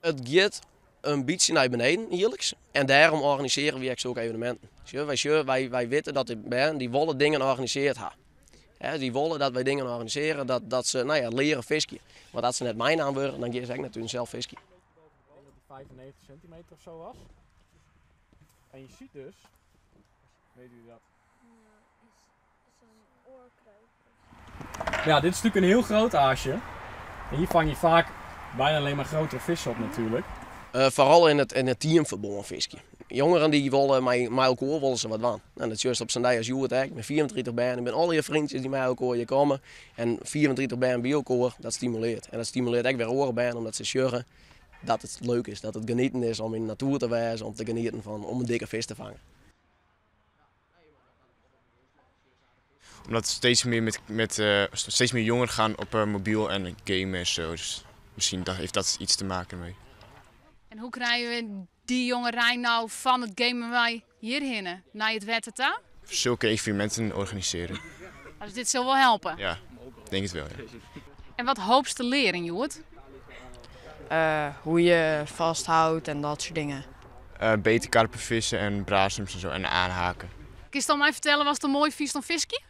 Het gaat een beetje naar beneden eerlijks. En daarom organiseren we zulke evenementen. Wij weten dat de band die willen dingen organiseert ha. Die willen dat wij dingen organiseren dat ze leren visken. Maar dat ze net mijn naam worden, dan gaan ze natuurlijk zelf visken. Ik denk dat die 95 centimeter of zo was. En je ziet dus, weet u dat? Is een oorkruip. Ja, dit is natuurlijk een heel groot aasje. En hier vang je vaak bijna alleen maar grotere vissen op natuurlijk. Vooral in het teamverbond visken. Jongeren die willen met elkaar willen ze wat van. En dat is juist op zijn dag als Joert met 34 bijen. Ik ben al je vriendjes die met elkaar hier komen. En 34 bijen bij elkaar, dat stimuleert. En dat stimuleert ook weer andere bijen omdat ze zeggen dat het leuk is. Dat het genieten is om in de natuur te wezen, om te genieten van om een dikke vis te vangen. Omdat steeds meer jongeren gaan op mobiel en gamen en zo. Dus misschien heeft dat iets te maken mee. En hoe krijgen we die jongerij nou van het gamen wij hierheen, naar het wetten toe? Zulke evenementen organiseren. Dus dit zal wel helpen? Ja, ik denk het wel. Ja. En wat hoopst te leren, Joert? Hoe je vasthoudt en dat soort dingen. Beter karpen vissen en braasums en zo en aanhaken. Kun je dan mij vertellen, was het een mooi vis dan visje?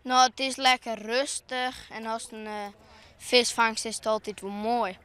Nou, het is lekker rustig en als het een visvangst is het altijd wel mooi.